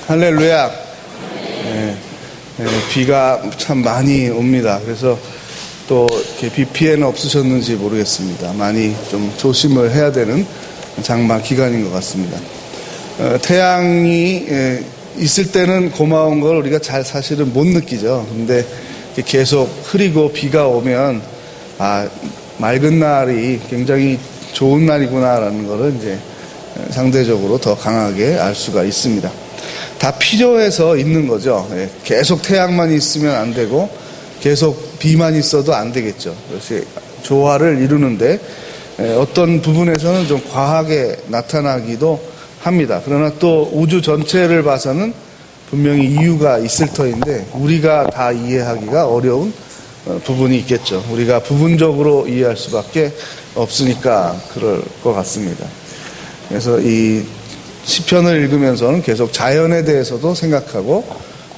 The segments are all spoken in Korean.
할렐루야. 비가 참 많이 옵니다. 그래서 또 이렇게 비 피해는 없으셨는지 모르겠습니다. 많이 좀 조심을 해야 되는 장마 기간인 것 같습니다. 태양이 있을 때는 고마운 걸 우리가 잘 사실은 못 느끼죠. 근데 계속 흐리고 비가 오면 맑은 날이 굉장히 좋은 날이구나라는 것을 이제 상대적으로 더 강하게 알 수가 있습니다. 다 필요해서 있는 거죠. 계속 태양만 있으면 안 되고 계속 비만 있어도 안 되겠죠. 그래서 조화를 이루는데 어떤 부분에서는 좀 과하게 나타나기도 합니다. 그러나 또 우주 전체를 봐서는 분명히 이유가 있을 터인데 우리가 다 이해하기가 어려운 부분이 있겠죠. 우리가 부분적으로 이해할 수밖에 없으니까 그럴 것 같습니다. 그래서 이 시편을 읽으면서는 계속 자연에 대해서도 생각하고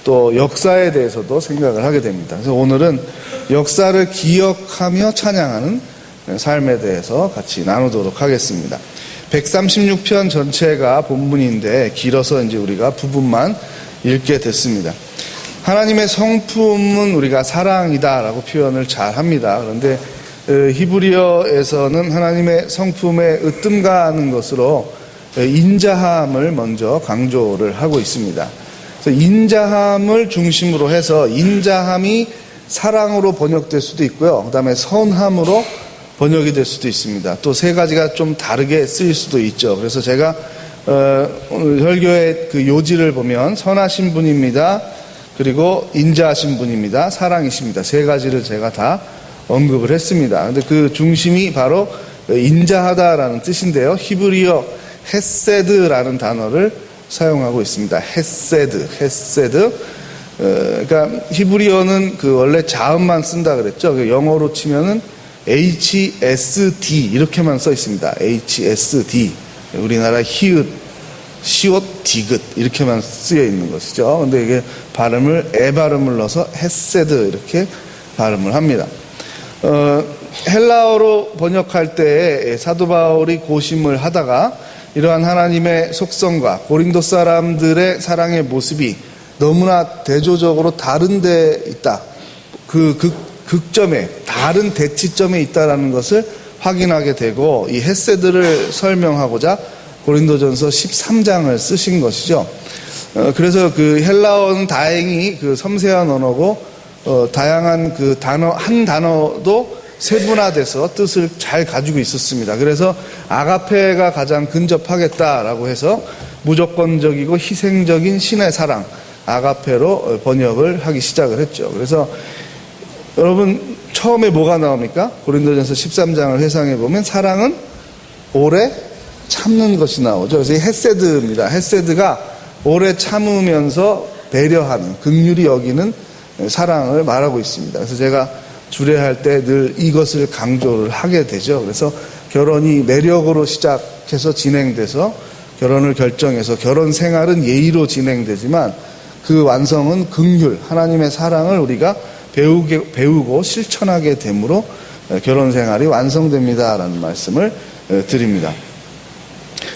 또 역사에 대해서도 생각을 하게 됩니다. 그래서 오늘은 역사를 기억하며 찬양하는 삶에 대해서 같이 나누도록 하겠습니다. 136편 전체가 본문인데 길어서 이제 우리가 부분만 읽게 됐습니다. 하나님의 성품은 우리가 사랑이다라고 표현을 잘 합니다. 그런데 히브리어에서는 하나님의 성품에 으뜸가는 것으로 인자함을 먼저 강조를 하고 있습니다. 그래서 인자함을 중심으로 해서 인자함이 사랑으로 번역될 수도 있고요. 그 다음에 선함으로 번역이 될 수도 있습니다. 또 세 가지가 좀 다르게 쓰일 수도 있죠. 그래서 제가 오늘 설교의 그 요지를 보면 선하신 분입니다. 그리고 인자하신 분입니다. 사랑이십니다. 세 가지를 제가 다 언급을 했습니다. 근데 그 중심이 바로 인자하다라는 뜻인데요. 히브리어 헤세드라는 단어를 사용하고 있습니다. 헤세드. 그러니까 히브리어는 그 원래 자음만 쓴다 그랬죠. 영어로 치면은 HSD 이렇게만 써 있습니다. HSD. 우리나라 히읗, 시옷, 디귿 이렇게만 쓰여 있는 것이죠. 근데 이게 발음을 발음을 넣어서 헤세드 이렇게 발음을 합니다. 헬라어로 번역할 때 사도 바울이 고심을 하다가 이러한 하나님의 속성과 고린도 사람들의 사랑의 모습이 너무나 대조적으로 다른 데 있다. 그 극점에 다른 대치점에 있다라는 것을 확인하게 되고 이 헤세드를 설명하고자 고린도전서 13장을 쓰신 것이죠. 그래서 그 헬라어는 다행히 그 섬세한 언어고 다양한 그 단어 한 단어도 세분화돼서 뜻을 잘 가지고 있었습니다. 그래서 아가페가 가장 근접하겠다라고 해서 무조건적이고 희생적인 신의 사랑 아가페로 번역을 하기 시작을 했죠. 그래서 여러분 처음에 뭐가 나옵니까? 고린도전서 13장을 회상해 보면 사랑은 오래 참는 것이 나오죠. 그래서 헤세드입니다. 헤세드가 오래 참으면서 배려하는 긍휼히 여기는 사랑을 말하고 있습니다. 그래서 제가 주례할 때 늘 이것을 강조를 하게 되죠. 그래서 결혼이 매력으로 시작해서 진행돼서 결혼을 결정해서 결혼 생활은 예의로 진행되지만 그 완성은 긍휼, 하나님의 사랑을 우리가 배우고 실천하게 되므로 결혼 생활이 완성됩니다라는 말씀을 드립니다.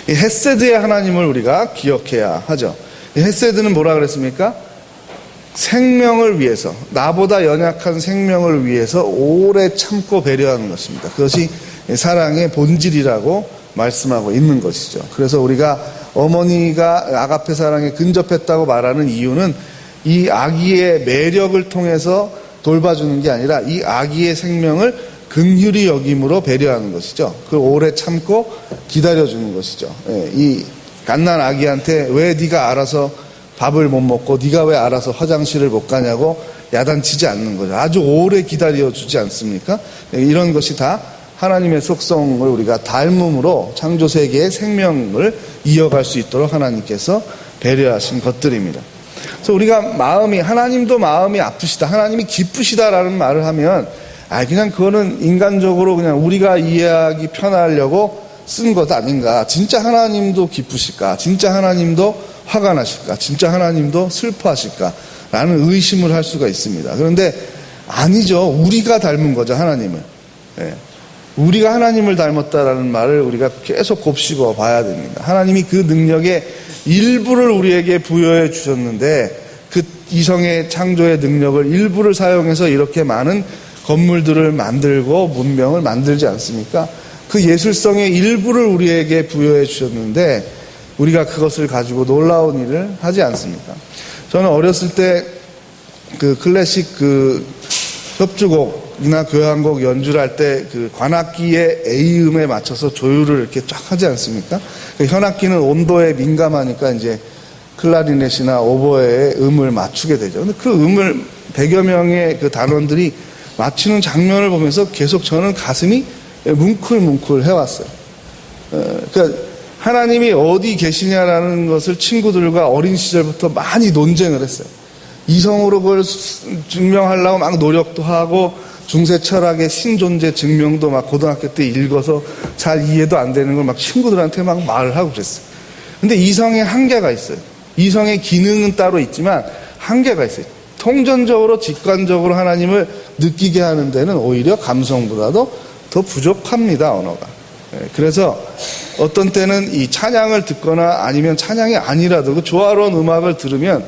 이 헤세드의 하나님을 우리가 기억해야 하죠. 이 헤세드는 뭐라 그랬습니까? 생명을 위해서, 나보다 연약한 생명을 위해서 오래 참고 배려하는 것입니다. 그것이 사랑의 본질이라고 말씀하고 있는 것이죠. 그래서 우리가 어머니가 아가페 사랑에 근접했다고 말하는 이유는 이 아기의 매력을 통해서 돌봐주는 게 아니라 이 아기의 생명을 긍휼히 여김으로 배려하는 것이죠. 그걸 오래 참고 기다려주는 것이죠. 이 갓난 아기한테 왜 네가 알아서 밥을 못 먹고 네가 왜 알아서 화장실을 못 가냐고 야단치지 않는 거죠. 아주 오래 기다려주지 않습니까? 이런 것이 다 하나님의 속성을 우리가 닮음으로 창조세계의 생명을 이어갈 수 있도록 하나님께서 배려하신 것들입니다. 그래서 우리가 하나님도 마음이 아프시다, 하나님이 기쁘시다라는 말을 하면 그냥 그거는 인간적으로 그냥 우리가 이해하기 편하려고 쓴 것 아닌가. 진짜 하나님도 기쁘실까? 진짜 하나님도 화가 나실까? 진짜 하나님도 슬퍼하실까? 라는 의심을 할 수가 있습니다. 그런데 아니죠. 우리가 닮은 거죠, 하나님을. 우리가 하나님을 닮았다라는 말을 우리가 계속 곱씹어 봐야 됩니다. 하나님이 그 능력의 일부를 우리에게 부여해 주셨는데 그 이성의 창조의 능력을 일부를 사용해서 이렇게 많은 건물들을 만들고 문명을 만들지 않습니까? 그 예술성의 일부를 우리에게 부여해 주셨는데 우리가 그것을 가지고 놀라운 일을 하지 않습니까? 저는 어렸을 때 그 클래식 그 협주곡이나 교향곡 연주를 할 때 그 관악기의 A음에 맞춰서 조율을 이렇게 쫙 하지 않습니까? 그 현악기는 온도에 민감하니까 이제 클라리넷이나 오보에의 음을 맞추게 되죠. 근데 그 음을 100여 명의 그 단원들이 맞추는 장면을 보면서 계속 저는 가슴이 뭉클뭉클 해왔어요. 그러니까 하나님이 어디 계시냐라는 것을 친구들과 어린 시절부터 많이 논쟁을 했어요. 이성으로 그걸 증명하려고 막 노력도 하고 중세 철학의 신존재 증명도 막 고등학교 때 읽어서 잘 이해도 안 되는 걸 막 친구들한테 막 말을 하고 그랬어요. 근데 이성의 한계가 있어요. 이성의 기능은 따로 있지만 한계가 있어요. 통전적으로 직관적으로 하나님을 느끼게 하는 데는 오히려 감성보다도 더 부족합니다, 언어가. 그래서 어떤 때는 이 찬양을 듣거나 아니면 찬양이 아니라도 그 조화로운 음악을 들으면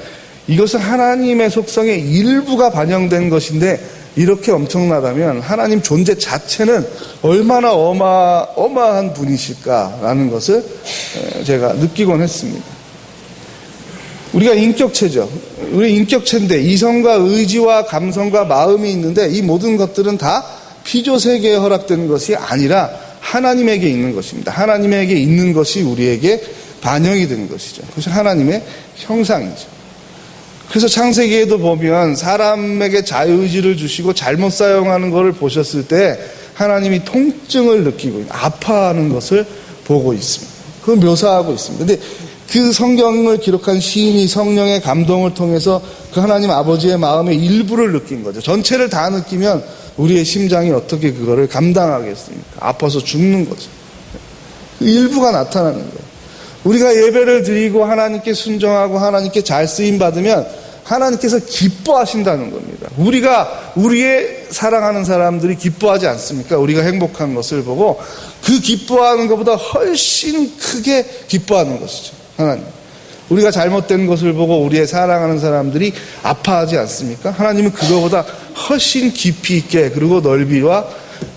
이것은 하나님의 속성의 일부가 반영된 것인데 이렇게 엄청나다면 하나님 존재 자체는 얼마나 어마어마한 분이실까라는 것을 제가 느끼곤 했습니다. 우리가 인격체죠. 우리 인격체인데 이성과 의지와 감성과 마음이 있는데 이 모든 것들은 다 피조 세계에 허락된 것이 아니라 하나님에게 있는 것입니다. 하나님에게 있는 것이 우리에게 반영이 되는 것이죠. 그것이 하나님의 형상이죠. 그래서 창세기에도 보면 사람에게 자유의지를 주시고 잘못 사용하는 것을 보셨을 때 하나님이 통증을 느끼고 아파하는 것을 보고 있습니다. 그걸 묘사하고 있습니다. 근데 그 성경을 기록한 시인이 성령의 감동을 통해서 그 하나님 아버지의 마음의 일부를 느낀 거죠. 전체를 다 느끼면 우리의 심장이 어떻게 그거를 감당하겠습니까? 아파서 죽는 거죠. 그 일부가 나타나는 거예요. 우리가 예배를 드리고 하나님께 순종하고 하나님께 잘 쓰임 받으면 하나님께서 기뻐하신다는 겁니다. 우리가 우리의 사랑하는 사람들이 기뻐하지 않습니까? 우리가 행복한 것을 보고 그 기뻐하는 것보다 훨씬 크게 기뻐하는 것이죠. 하나님. 우리가 잘못된 것을 보고 우리의 사랑하는 사람들이 아파하지 않습니까? 하나님은 그거보다 훨씬 깊이 있게 그리고 넓이와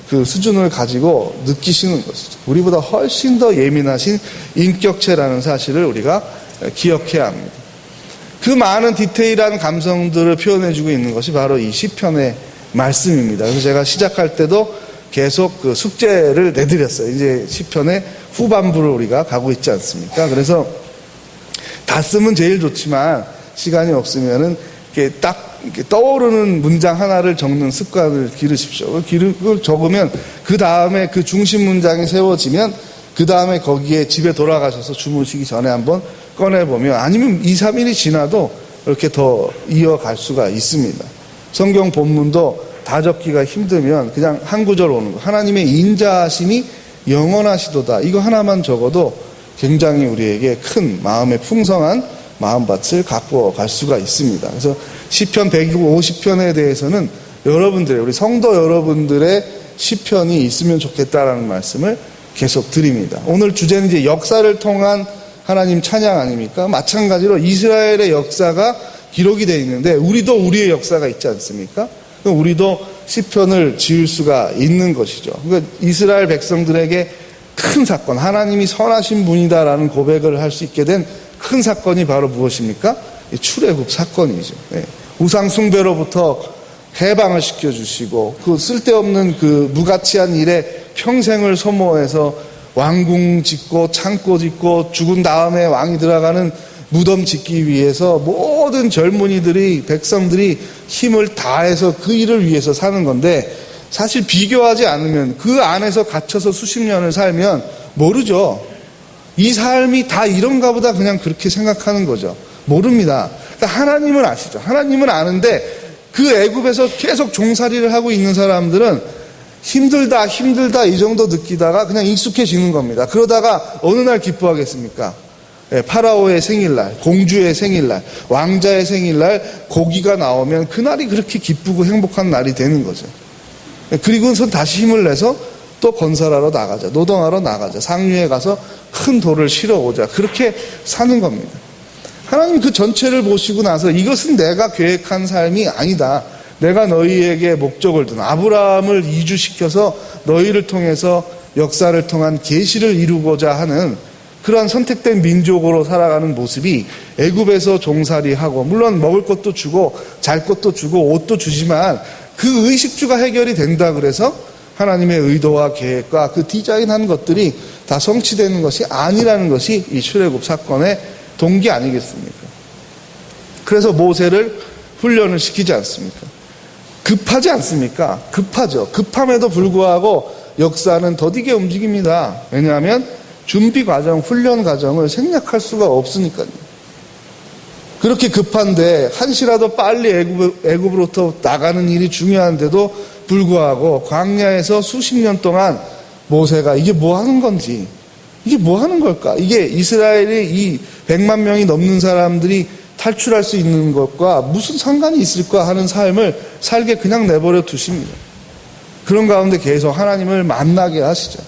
그 수준을 가지고 느끼시는 것이죠. 우리보다 훨씬 더 예민하신 인격체라는 사실을 우리가 기억해야 합니다. 그 많은 디테일한 감성들을 표현해주고 있는 것이 바로 이 시편의 말씀입니다. 그래서 제가 시작할 때도 계속 그 숙제를 내드렸어요. 이제 시편의 후반부를 우리가 가고 있지 않습니까? 그래서 다 쓰면 제일 좋지만 시간이 없으면은 이렇게 딱 이렇게 떠오르는 문장 하나를 적는 습관을 기르십시오. 그걸 적으면 그 다음에 그 중심 문장이 세워지면 그 다음에 거기에 집에 돌아가셔서 주무시기 전에 한번 꺼내보면 아니면 2, 3일이 지나도 이렇게 더 이어갈 수가 있습니다. 성경 본문도 다 적기가 힘들면 그냥 한 구절 오는 거. 하나님의 인자하심이 영원하시도다. 이거 하나만 적어도 굉장히 우리에게 큰 마음의 풍성한 마음밭을 갖고 갈 수가 있습니다. 그래서 시편 150편에 대해서는 여러분들의 우리 성도 여러분들의 시편이 있으면 좋겠다라는 말씀을 계속 드립니다. 오늘 주제는 이제 역사를 통한 하나님 찬양 아닙니까? 마찬가지로 이스라엘의 역사가 기록이 되어 있는데 우리도 우리의 역사가 있지 않습니까? 우리도 시편을 지을 수가 있는 것이죠. 그러니까 이스라엘 백성들에게 큰 사건, 하나님이 선하신 분이다라는 고백을 할 수 있게 된 큰 사건이 바로 무엇입니까? 출애굽 사건이죠. 우상 숭배로부터 해방을 시켜주시고 그 쓸데없는 그 무가치한 일에 평생을 소모해서 왕궁 짓고 창고 짓고 죽은 다음에 왕이 들어가는 무덤 짓기 위해서 모든 젊은이들이 백성들이 힘을 다해서 그 일을 위해서 사는 건데 사실 비교하지 않으면 그 안에서 갇혀서 수십 년을 살면 모르죠. 이 삶이 다 이런가 보다 그냥 그렇게 생각하는 거죠. 모릅니다. 그러니까 하나님은 아시죠. 하나님은 아는데 그 애굽에서 계속 종살이를 하고 있는 사람들은 힘들다 이 정도 느끼다가 그냥 익숙해지는 겁니다. 그러다가 어느 날 기뻐하겠습니까? 파라오의 생일날, 공주의 생일날, 왕자의 생일날 고기가 나오면 그날이 그렇게 기쁘고 행복한 날이 되는 거죠. 그리고선 다시 힘을 내서 또 건설하러 나가자, 노동하러 나가자, 상류에 가서 큰 돌을 실어 오자, 그렇게 사는 겁니다. 하나님 그 전체를 보시고 나서 이것은 내가 계획한 삶이 아니다. 내가 너희에게 목적을 둔 아브라함을 이주시켜서 너희를 통해서 역사를 통한 계시를 이루고자 하는 그러한 선택된 민족으로 살아가는 모습이 애굽에서 종살이하고, 물론 먹을 것도 주고 잘 것도 주고 옷도 주지만 그 의식주가 해결이 된다 그래서 하나님의 의도와 계획과 그 디자인한 것들이 다 성취되는 것이 아니라는 것이 이 출애굽 사건의 동기 아니겠습니까? 그래서 모세를 훈련을 시키지 않습니까? 급하지 않습니까? 급하죠. 급함에도 불구하고 역사는 더디게 움직입니다. 왜냐하면 준비 과정, 훈련 과정을 생략할 수가 없으니까요. 그렇게 급한데 한시라도 빨리 애굽으로부터 나가는 일이 중요한데도 불구하고 광야에서 수십 년 동안 모세가 이게 뭐 하는 건지, 이게 뭐 하는 걸까? 이게 이스라엘이 이 100만 명이 넘는 사람들이 탈출할 수 있는 것과 무슨 상관이 있을까 하는 삶을 살게 그냥 내버려 두십니다. 그런 가운데 계속 하나님을 만나게 하시죠.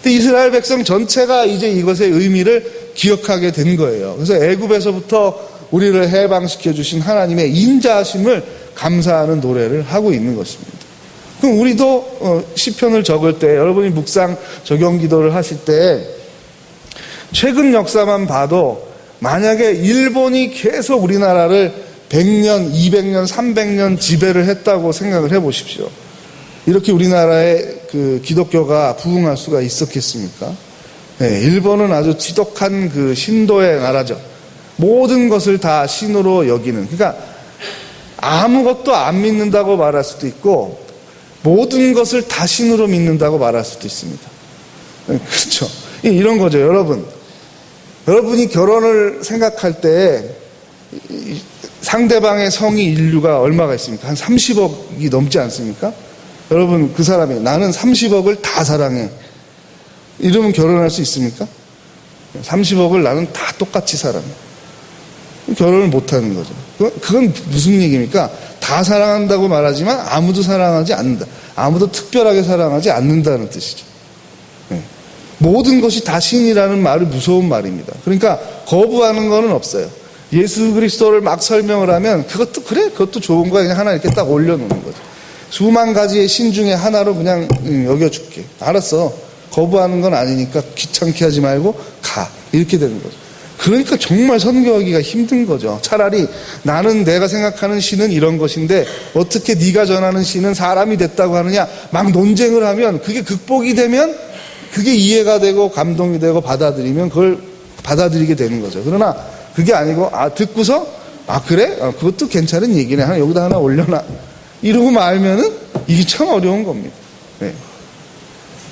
근데 이스라엘 백성 전체가 이제 이것의 의미를 기억하게 된 거예요. 그래서 애굽에서부터 우리를 해방시켜 주신 하나님의 인자하심을 감사하는 노래를 하고 있는 것입니다. 그럼 우리도 시편을 적을 때, 여러분이 묵상 적용 기도를 하실 때 최근 역사만 봐도 만약에 일본이 계속 우리나라를 100년, 200년, 300년 지배를 했다고 생각을 해보십시오. 이렇게 우리나라의 그 기독교가 부흥할 수가 있었겠습니까? 네, 일본은 아주 지독한 그 신도의 나라죠. 모든 것을 다 신으로 여기는, 그러니까 아무것도 안 믿는다고 말할 수도 있고 모든 것을 다 신으로 믿는다고 말할 수도 있습니다. 네, 그렇죠. 이런 거죠. 여러분이 결혼을 생각할 때 상대방의 성이 인류가 얼마가 있습니까? 한 30억이 넘지 않습니까? 여러분, 그 사람이 나는 30억을 다 사랑해, 이러면 결혼할 수 있습니까? 30억을 나는 다 똑같이 사랑해. 결혼을 못하는 거죠. 그건 무슨 얘기입니까? 다 사랑한다고 말하지만 아무도 사랑하지 않는다. 아무도 특별하게 사랑하지 않는다는 뜻이죠. 네. 모든 것이 다 신이라는 말은 무서운 말입니다. 그러니까 거부하는 거는 없어요. 예수 그리스도를 막 설명을 하면 그것도 그래, 그것도 좋은 거야, 그냥 하나 이렇게 딱 올려놓는 거죠. 수만 가지의 신 중에 하나로 그냥 여겨줄게. 알았어. 거부하는 건 아니니까 귀찮게 하지 말고 가. 이렇게 되는 거죠. 그러니까 정말 선교하기가 힘든 거죠. 차라리 나는 내가 생각하는 신은 이런 것인데 어떻게 네가 전하는 신은 사람이 됐다고 하느냐, 막 논쟁을 하면 그게 극복이 되면 그게 이해가 되고 감동이 되고 받아들이면 그걸 받아들이게 되는 거죠. 그러나 그게 아니고 듣고서 그래? 그것도 괜찮은 얘기네. 여기다 하나 올려놔. 이러고 말면은 이게 참 어려운 겁니다. 네.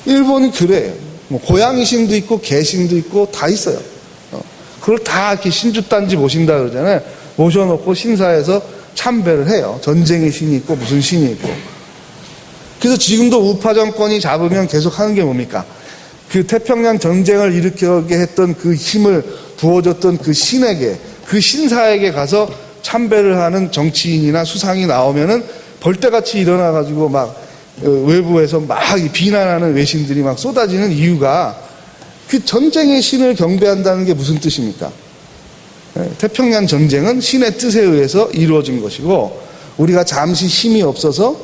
일본이 그래요. 뭐 고양이 신도 있고 개신도 있고 다 있어요. 그걸 다 이렇게 신주단지 모신다 그러잖아요. 모셔놓고 신사에서 참배를 해요. 전쟁의 신이 있고 무슨 신이 있고. 그래서 지금도 우파 정권이 잡으면 계속 하는 게 뭡니까? 그 태평양 전쟁을 일으키게 했던 그 힘을 부어줬던 그 신에게, 그 신사에게 가서 참배를 하는 정치인이나 수상이 나오면은 벌떼같이 일어나가지고 막 외부에서 막 비난하는 외신들이 막 쏟아지는 이유가 그 전쟁의 신을 경배한다는 게 무슨 뜻입니까? 태평양 전쟁은 신의 뜻에 의해서 이루어진 것이고 우리가 잠시 힘이 없어서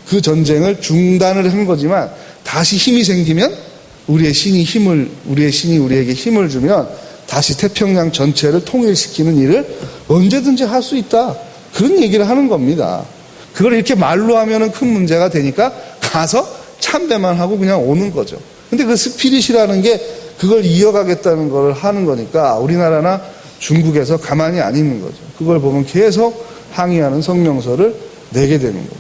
그 전쟁을 중단을 한 거지만 다시 힘이 생기면 우리의 신이 우리에게 힘을 주면 다시 태평양 전체를 통일시키는 일을 언제든지 할 수 있다. 그런 얘기를 하는 겁니다. 그걸 이렇게 말로 하면은 큰 문제가 되니까 가서 참배만 하고 그냥 오는 거죠. 근데 그 스피릿이라는 게 그걸 이어가겠다는 걸 하는 거니까 우리나라나 중국에서 가만히 안 있는 거죠. 그걸 보면 계속 항의하는 성명서를 내게 되는 겁니다.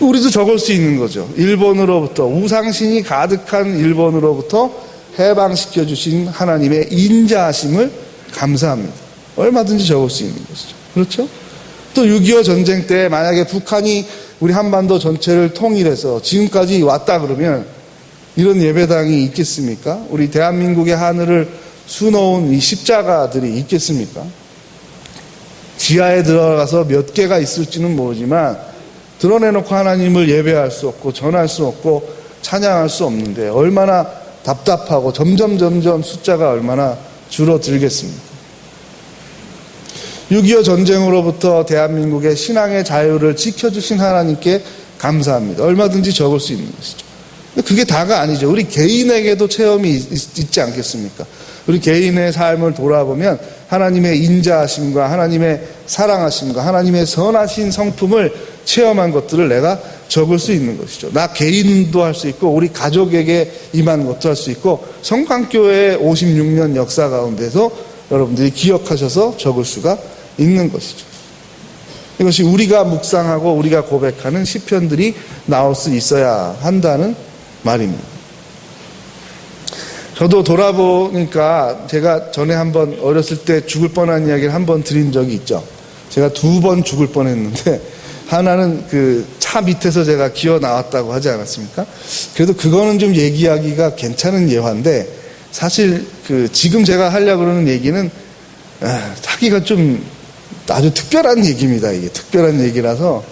우리도 적을 수 있는 거죠. 일본으로부터, 우상신이 가득한 일본으로부터 해방시켜 주신 하나님의 인자하심을 감사합니다. 얼마든지 적을 수 있는 것이죠. 그렇죠? 또 6.25 전쟁 때 만약에 북한이 우리 한반도 전체를 통일해서 지금까지 왔다 그러면 이런 예배당이 있겠습니까? 우리 대한민국의 하늘을 수놓은 이 십자가들이 있겠습니까? 지하에 들어가서 몇 개가 있을지는 모르지만 드러내놓고 하나님을 예배할 수 없고 전할 수 없고 찬양할 수 없는데 얼마나 답답하고 점점 숫자가 얼마나 줄어들겠습니까? 6.25 전쟁으로부터 대한민국의 신앙의 자유를 지켜주신 하나님께 감사합니다. 얼마든지 적을 수 있는 것이죠. 그게 다가 아니죠. 우리 개인에게도 체험이 있지 않겠습니까? 우리 개인의 삶을 돌아보면 하나님의 인자하심과 하나님의 사랑하심과 하나님의 선하신 성품을 체험한 것들을 내가 적을 수 있는 것이죠. 나 개인도 할 수 있고 우리 가족에게 임한 것도 할 수 있고 성광교회의 56년 역사 가운데서 여러분들이 기억하셔서 적을 수가 있는 것이죠. 이것이 우리가 묵상하고 우리가 고백하는 시편들이 나올 수 있어야 한다는 말입니다. 저도 돌아보니까 제가 전에 한번 어렸을 때 죽을 뻔한 이야기를 한번 드린 적이 있죠. 제가 2번 죽을 뻔했는데 하나는 그 차 밑에서 제가 기어 나왔다고 하지 않았습니까? 그래도 그거는 좀 얘기하기가 괜찮은 예화인데 사실 그 지금 제가 하려고 그러는 얘기는 하기가 좀 아주 특별한 얘기입니다. 이게 특별한 얘기라서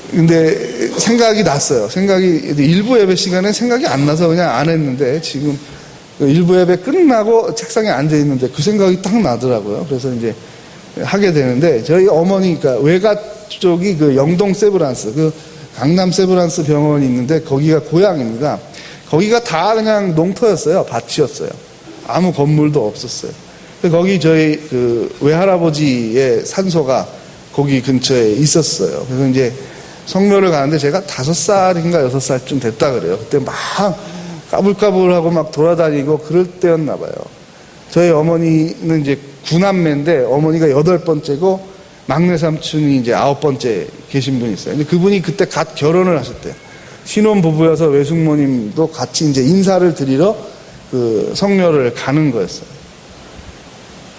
근데 생각이 났어요. 일부 예배 시간에 생각이 안 나서 그냥 안 했는데 지금 일부 예배 끝나고 책상에 앉아 있는데 그 생각이 딱 나더라고요. 그래서 이제 하게 되는데 저희 어머니가 외가 쪽이 그 영동 세브란스 그 강남 세브란스 병원이 있는데 거기가 고향입니다. 거기가 다 그냥 농터였어요. 밭이었어요. 아무 건물도 없었어요. 거기 저희 그 외할아버지의 산소가 거기 근처에 있었어요. 그래서 이제 성묘를 가는데 제가 5살인가 6살쯤 됐다 그래요. 그때 막 까불까불하고 막 돌아다니고 그럴 때였나 봐요. 저희 어머니는 이제 9남매인데 어머니가 8번째고 막내 삼촌이 이제 9번째 계신 분이 있어요. 근데 그분이 그때 갓 결혼을 하셨대요. 신혼부부여서 외숙모님도 같이 이제 인사를 드리러 그 성묘를 가는 거였어요.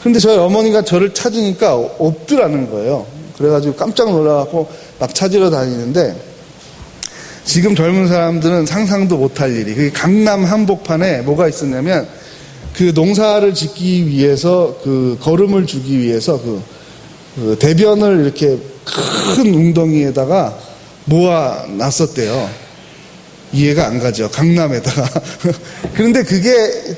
근데 저희 어머니가 저를 찾으니까 없더라는 거예요. 그래가지고 깜짝 놀라갖고 막 찾으러 다니는데 지금 젊은 사람들은 상상도 못할 일이 그게 강남 한복판에 뭐가 있었냐면 그 농사를 짓기 위해서 그 거름을 주기 위해서 그 대변을 이렇게 큰 웅덩이에다가 모아 놨었대요. 이해가 안 가죠. 강남에다가. 그런데 그게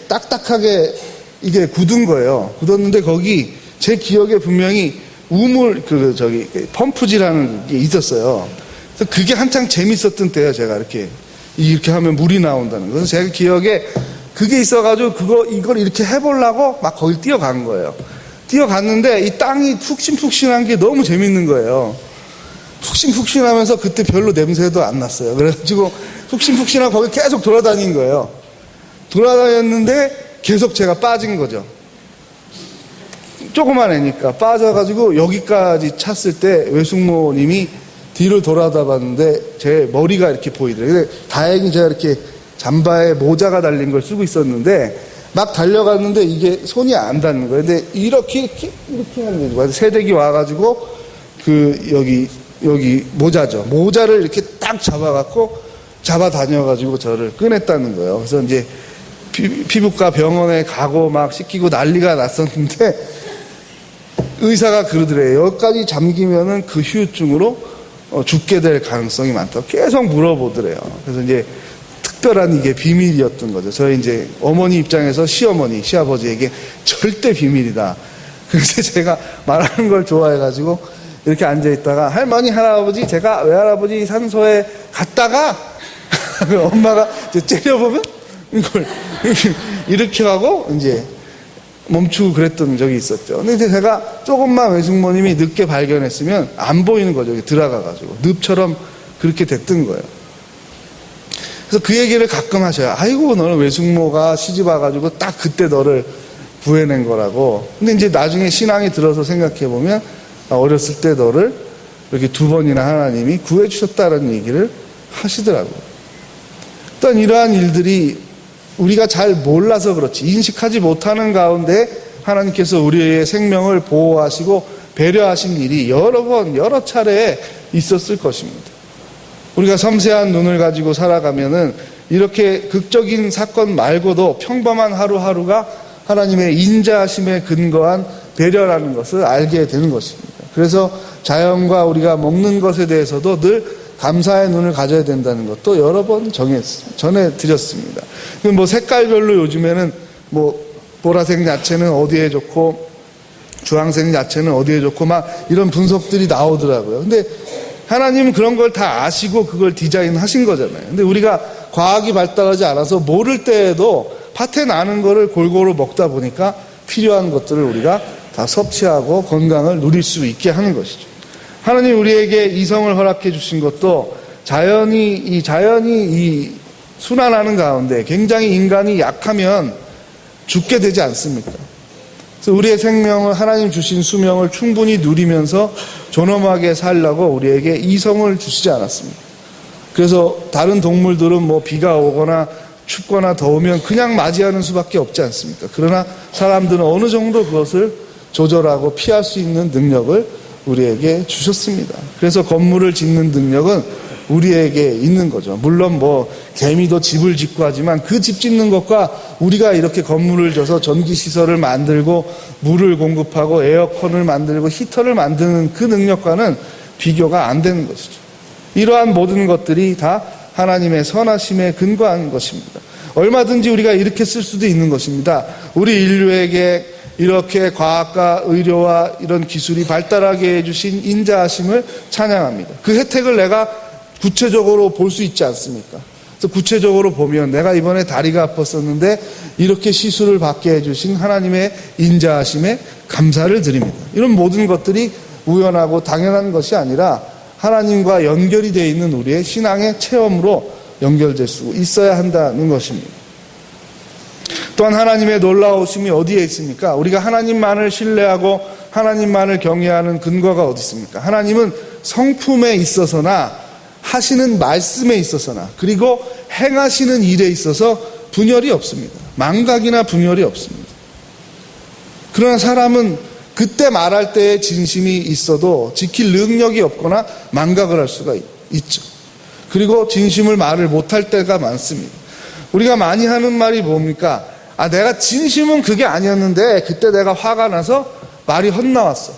딱딱하게 이게 굳은 거예요. 굳었는데 거기 제 기억에 분명히 우물 펌프질하는 게 있었어요. 그래서 그게 한창 재밌었던 때예요. 제가 이렇게 하면 물이 나온다는 거. 그래서 제가 기억에 그게 있어가지고 이걸 이렇게 해보려고 막 거기 뛰어간 거예요. 뛰어갔는데 이 땅이 푹신푹신한 게 너무 재밌는 거예요. 푹신푹신하면서 그때 별로 냄새도 안 났어요. 그래가지고 푹신푹신하고 거기 계속 돌아다닌 거예요. 돌아다녔는데 계속 제가 빠진 거죠. 조그만 애니까 빠져가지고 여기까지 찼을 때 외숙모님이 뒤를 돌아다 봤는데 제 머리가 이렇게 보이더라고요. 다행히 제가 이렇게 잠바에 모자가 달린 걸 쓰고 있었는데 막 달려갔는데 이게 손이 안 닿는 거예요. 근데 이렇게 하는 거죠. 새댁이 와가지고 여기 모자죠. 모자를 이렇게 딱 잡아 다녀가지고 저를 꺼냈다는 거예요. 그래서 이제 피부과 병원에 가고 막 씻기고 난리가 났었는데 의사가 그러더래요. 여기까지 잠기면은 그 후유증으로 죽게 될 가능성이 많다고 계속 물어보더래요. 그래서 이제 특별한 이게 비밀이었던 거죠. 저희 이제 어머니 입장에서 시아버지에게 절대 비밀이다. 그래서 제가 말하는 걸 좋아해가지고 이렇게 앉아있다가 할머니, 할아버지, 제가 외할아버지 산소에 갔다가 엄마가 이제 째려보면 이걸 이렇게 하고 이제 멈추고 그랬던 적이 있었죠. 근데 제가 조금만 외숙모님이 늦게 발견했으면 안 보이는 거죠. 여기 들어가가지고 늪처럼 그렇게 됐던 거예요. 그래서 그 얘기를 가끔 하셔요. 아이고 너는 외숙모가 시집 와가지고 딱 그때 너를 구해낸 거라고. 근데 이제 나중에 신앙이 들어서 생각해보면 어렸을 때 너를 이렇게 2번이나 하나님이 구해주셨다는 얘기를 하시더라고요. 어떤 이러한 일들이 우리가 잘 몰라서 그렇지 인식하지 못하는 가운데 하나님께서 우리의 생명을 보호하시고 배려하신 일이 여러 차례 있었을 것입니다. 우리가 섬세한 눈을 가지고 살아가면은 이렇게 극적인 사건 말고도 평범한 하루하루가 하나님의 인자하심에 근거한 배려라는 것을 알게 되는 것입니다. 그래서 자연과 우리가 먹는 것에 대해서도 늘 감사의 눈을 가져야 된다는 것도 여러 번 전해드렸습니다. 뭐 색깔별로 요즘에는 뭐 보라색 야채는 어디에 좋고 주황색 야채는 어디에 좋고 막 이런 분석들이 나오더라고요. 근데 하나님은 그런 걸 다 아시고 그걸 디자인하신 거잖아요. 근데 우리가 과학이 발달하지 않아서 모를 때에도 밭에 나는 거를 골고루 먹다 보니까 필요한 것들을 우리가 다 섭취하고 건강을 누릴 수 있게 하는 것이죠. 하나님 우리에게 이성을 허락해 주신 것도 자연이 이 순환하는 가운데 굉장히 인간이 약하면 죽게 되지 않습니까? 그래서 우리의 생명을 하나님 주신 수명을 충분히 누리면서 존엄하게 살라고 우리에게 이성을 주시지 않았습니까? 그래서 다른 동물들은 뭐 비가 오거나 춥거나 더우면 그냥 맞이하는 수밖에 없지 않습니까? 그러나 사람들은 어느 정도 그것을 조절하고 피할 수 있는 능력을 우리에게 주셨습니다. 그래서 건물을 짓는 능력은 우리에게 있는 거죠. 물론 뭐 개미도 집을 짓고 하지만 그 집 짓는 것과 우리가 이렇게 건물을 져서 전기시설을 만들고 물을 공급하고 에어컨을 만들고 히터를 만드는 그 능력과는 비교가 안 되는 것이죠. 이러한 모든 것들이 다 하나님의 선하심에 근거한 것입니다. 얼마든지 우리가 이렇게 쓸 수도 있는 것입니다. 우리 인류에게 이렇게 과학과 의료와 이런 기술이 발달하게 해주신 인자하심을 찬양합니다. 그 혜택을 내가 구체적으로 볼 수 있지 않습니까? 그래서 구체적으로 보면 내가 이번에 다리가 아팠었는데 이렇게 시술을 받게 해주신 하나님의 인자하심에 감사를 드립니다. 이런 모든 것들이 우연하고 당연한 것이 아니라 하나님과 연결이 되어 있는 우리의 신앙의 체험으로 연결될 수 있어야 한다는 것입니다. 또한 하나님의 놀라우심이 어디에 있습니까? 우리가 하나님만을 신뢰하고 하나님만을 경외하는 근거가 어디 있습니까? 하나님은 성품에 있어서나 하시는 말씀에 있어서나 그리고 행하시는 일에 있어서 분열이 없습니다. 망각이나 분열이 없습니다. 그러나 사람은 그때 말할 때의 진심이 있어도 지킬 능력이 없거나 망각을 할 수가 있죠. 그리고 진심을 말을 못할 때가 많습니다. 우리가 많이 하는 말이 뭡니까? 내가 진심은 그게 아니었는데 그때 내가 화가 나서 말이 헛나왔어.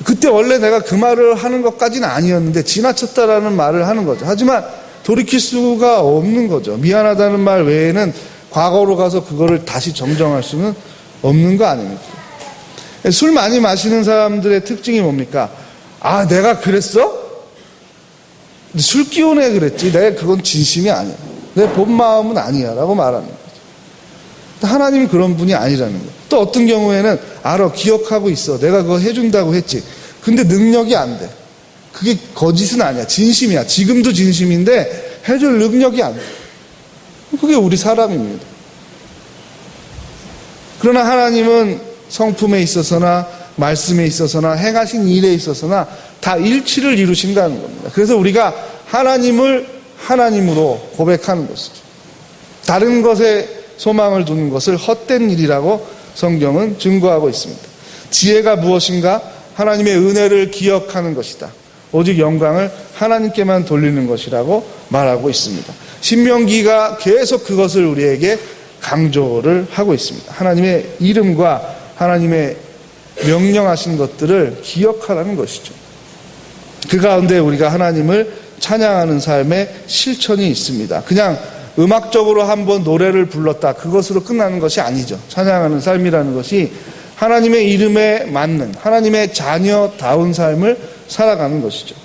그때 원래 내가 그 말을 하는 것까지는 아니었는데 지나쳤다라는 말을 하는 거죠. 하지만 돌이킬 수가 없는 거죠. 미안하다는 말 외에는 과거로 가서 그거를 다시 정정할 수는 없는 거 아닙니까? 술 많이 마시는 사람들의 특징이 뭡니까? 내가 그랬어? 술 기운에 그랬지. 내가 그건 진심이 아니야. 내 본 마음은 아니야. 라고 말하는 거죠. 하나님은 그런 분이 아니라는 거예요. 또 어떤 경우에는 알아, 기억하고 있어. 내가 그거 해준다고 했지. 근데 능력이 안 돼. 그게 거짓은 아니야. 진심이야. 지금도 진심인데 해줄 능력이 안 돼. 그게 우리 사람입니다. 그러나 하나님은 성품에 있어서나 말씀에 있어서나 행하신 일에 있어서나 다 일치를 이루신다는 겁니다. 그래서 우리가 하나님을 하나님으로 고백하는 것이죠. 다른 것에 소망을 두는 것을 헛된 일이라고 성경은 증거하고 있습니다. 지혜가 무엇인가? 하나님의 은혜를 기억하는 것이다. 오직 영광을 하나님께만 돌리는 것이라고 말하고 있습니다. 신명기가 계속 그것을 우리에게 강조를 하고 있습니다. 하나님의 이름과 하나님의 명령하신 것들을 기억하라는 것이죠. 그 가운데 우리가 하나님을 찬양하는 삶의 실천이 있습니다. 그냥 음악적으로 한번 노래를 불렀다, 그것으로 끝나는 것이 아니죠. 찬양하는 삶이라는 것이 하나님의 이름에 맞는 하나님의 자녀다운 삶을 살아가는 것이죠.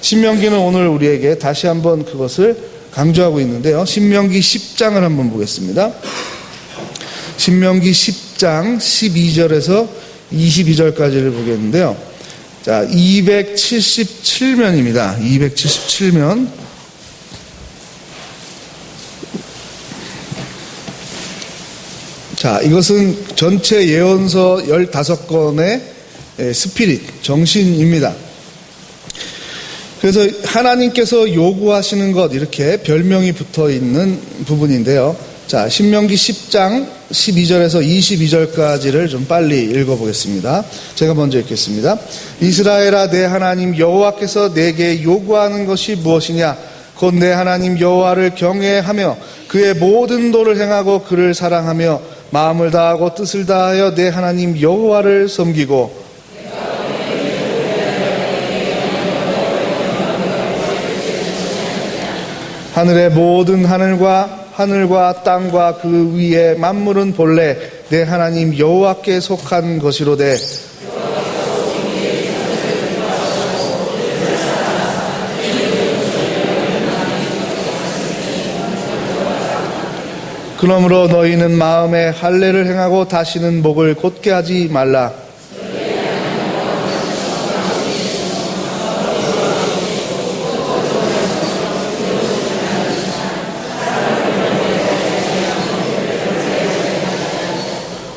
신명기는 오늘 우리에게 다시 한번 그것을 강조하고 있는데요. 신명기 10장을 한번 보겠습니다. 신명기 10장 12절에서 22절까지를 보겠는데요. 자, 277면입니다. 277면. 자, 이것은 전체 예언서 15권의 스피릿, 정신입니다. 그래서 하나님께서 요구하시는 것, 이렇게 별명이 붙어 있는 부분인데요. 자, 신명기 10장 12절에서 22절까지를 좀 빨리 읽어보겠습니다. 제가 먼저 읽겠습니다. 이스라엘아, 내 하나님 여호와께서 내게 요구하는 것이 무엇이냐? 곧 내 하나님 여호와를 경외하며 그의 모든 도를 행하고 그를 사랑하며 마음을 다하고 뜻을 다하여 내 하나님 여호와를 섬기고 하늘의 모든 하늘과 땅과 그 위에 만물은 본래 내 하나님 여호와께 속한 것이로되 그러므로 너희는 마음에 할례를 행하고 다시는 목을 곧게 하지 말라.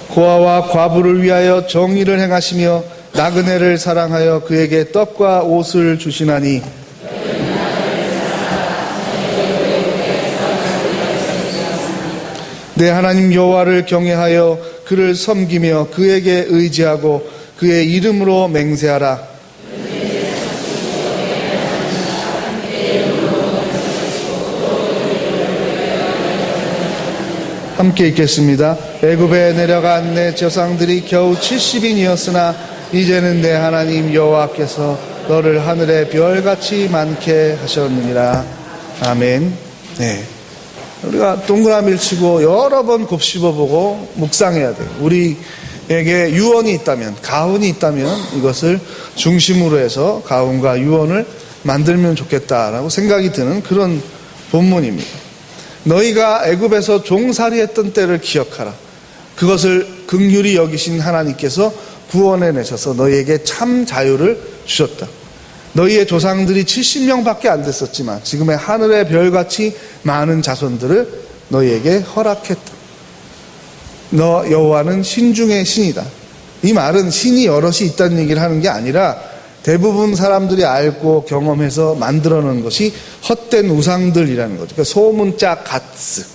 고아와 과부를 위하여 정의를 행하시며 나그네를 사랑하여 그에게 떡과 옷을 주시나니 내 하나님 여호와를 경외하여 그를 섬기며 그에게 의지하고 그의 이름으로 맹세하라. 함께 읽겠습니다. 애굽에 내려간 내 조상들이 겨우 70인이었으나 이제는 내 하나님 여호와께서 너를 하늘의 별같이 많게 하셨느니라. 아멘. 네. 우리가 동그라미를 치고 여러 번 곱씹어보고 묵상해야 돼요. 우리에게 유언이 있다면, 가훈이 있다면 이것을 중심으로 해서 가훈과 유언을 만들면 좋겠다라고 생각이 드는 그런 본문입니다. 너희가 애굽에서 종살이했던 때를 기억하라. 그것을 긍휼히 여기신 하나님께서 구원해 내셔서 너희에게 참 자유를 주셨다. 너희의 조상들이 70명밖에 안 됐었지만 지금의 하늘의 별같이 많은 자손들을 너희에게 허락했다. 너 여호와는 신 중의 신이다. 이 말은 신이 여럿이 있다는 얘기를 하는 게 아니라 대부분 사람들이 알고 경험해서 만들어 놓은 것이 헛된 우상들이라는 거죠. 그러니까 소문자 가스,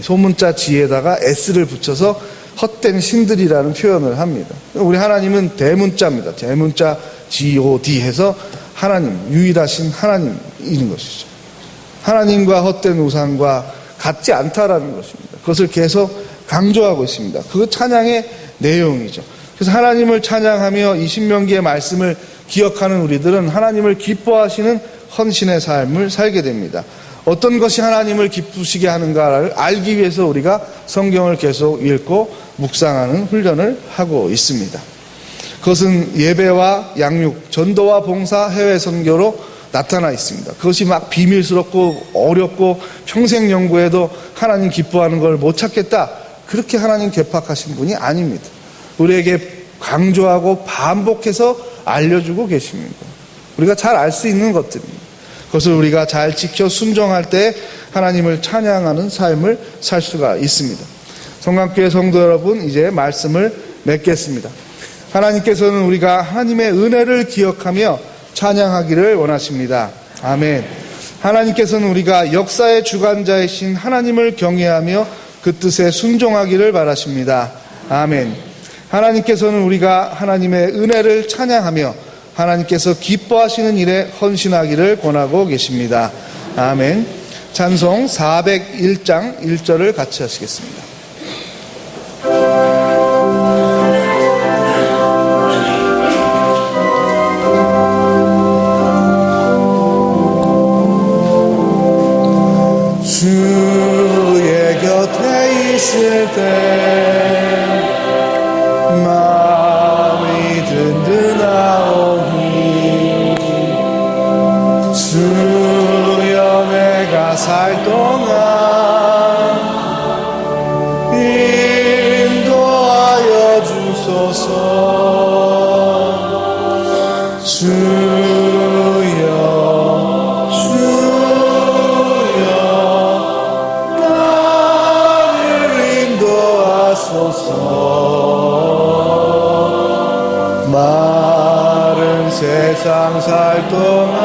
소문자 지에다가 s를 붙여서 헛된 신들이라는 표현을 합니다. 우리 하나님은 대문자입니다. 대문자 God 해서 하나님, 유일하신 하나님인 것이죠. 하나님과 헛된 우상과 같지 않다라는 것입니다. 그것을 계속 강조하고 있습니다. 그 찬양의 내용이죠. 그래서 하나님을 찬양하며 이 신명기의 말씀을 기억하는 우리들은 하나님을 기뻐하시는 헌신의 삶을 살게 됩니다. 어떤 것이 하나님을 기쁘시게 하는가를 알기 위해서 우리가 성경을 계속 읽고 묵상하는 훈련을 하고 있습니다. 그것은 예배와 양육, 전도와 봉사, 해외 선교로 나타나 있습니다. 그것이 막 비밀스럽고 어렵고 평생 연구해도 하나님 기뻐하는 걸 못 찾겠다. 그렇게 하나님 개팍하신 분이 아닙니다. 우리에게 강조하고 반복해서 알려주고 계십니다. 우리가 잘 알 수 있는 것들입니다. 그것을 우리가 잘 지켜 순종할 때 하나님을 찬양하는 삶을 살 수가 있습니다. 성강교회 성도 여러분, 이제 말씀을 맺겠습니다. 하나님께서는 우리가 하나님의 은혜를 기억하며 찬양하기를 원하십니다. 아멘. 하나님께서는 우리가 역사의 주관자이신 하나님을 경외하며 그 뜻에 순종하기를 바라십니다. 아멘. 하나님께서는 우리가 하나님의 은혜를 찬양하며 하나님께서 기뻐하시는 일에 헌신하기를 권하고 계십니다. 아멘. 찬송 401장 1절을 같이 하시겠습니다. 주의 곁에 있을 때 마음이 든든하오니 주여 내가 살 동안 인도하여 주소서. 마른 세상 살 동안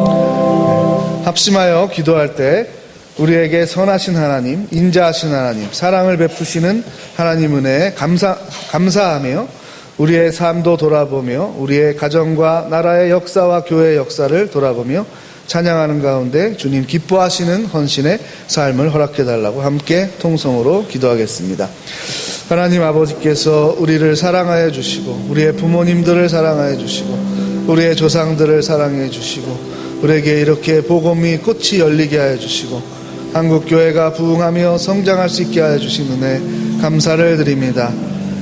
인도하소서. 합심하여 기도할 때 우리에게 선하신 하나님, 인자하신 하나님, 사랑을 베푸시는 하나님 은혜에 감사하며 우리의 삶도 돌아보며 우리의 가정과 나라의 역사와 교회의 역사를 돌아보며 찬양하는 가운데 주님 기뻐하시는 헌신의 삶을 허락해달라고 함께 통성으로 기도하겠습니다. 하나님 아버지께서 우리를 사랑하여 주시고 우리의 부모님들을 사랑하여 주시고 우리의 조상들을 사랑해 주시고 우리에게 이렇게 복음이 꽃이 열리게 하여 주시고 한국교회가 부흥하며 성장할 수 있게 하여 주신 은혜 감사를 드립니다.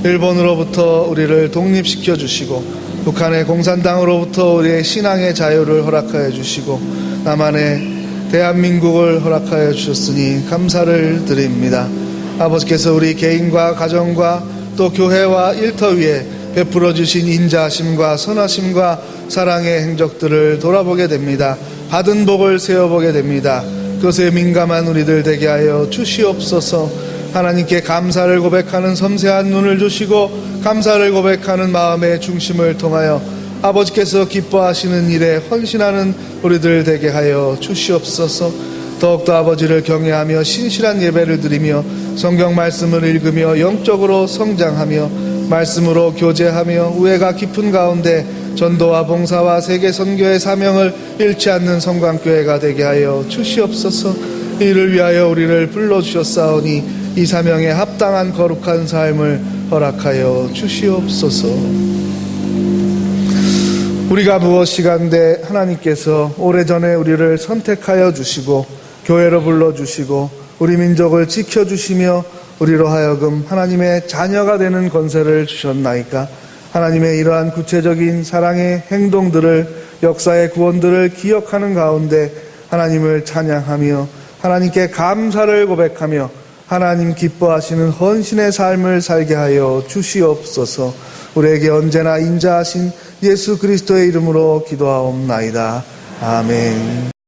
일본으로부터 우리를 독립시켜 주시고 북한의 공산당으로부터 우리의 신앙의 자유를 허락하여 주시고 남한의 대한민국을 허락하여 주셨으니 감사를 드립니다. 아버지께서 우리 개인과 가정과 또 교회와 일터 위에 베풀어 주신 인자하심과 선하심과 사랑의 행적들을 돌아보게 됩니다. 받은 복을 세어보게 됩니다. 그것에 민감한 우리들 되게 하여 주시옵소서. 하나님께 감사를 고백하는 섬세한 눈을 주시고 감사를 고백하는 마음의 중심을 통하여 아버지께서 기뻐하시는 일에 헌신하는 우리들 되게 하여 주시옵소서. 더욱더 아버지를 경외하며 신실한 예배를 드리며 성경 말씀을 읽으며 영적으로 성장하며 말씀으로 교제하며 우애가 깊은 가운데 전도와 봉사와 세계 선교의 사명을 잃지 않는 성광교회가 되게 하여 주시옵소서. 이를 위하여 우리를 불러주셨사오니 이 사명에 합당한 거룩한 삶을 허락하여 주시옵소서. 우리가 무엇이간데 하나님께서 오래전에 우리를 선택하여 주시고 교회로 불러주시고 우리 민족을 지켜주시며 우리로 하여금 하나님의 자녀가 되는 권세를 주셨나이까. 하나님의 이러한 구체적인 사랑의 행동들을 역사의 구원들을 기억하는 가운데 하나님을 찬양하며 하나님께 감사를 고백하며 하나님 기뻐하시는 헌신의 삶을 살게 하여 주시옵소서. 우리에게 언제나 인자하신 예수 그리스도의 이름으로 기도하옵나이다. 아멘.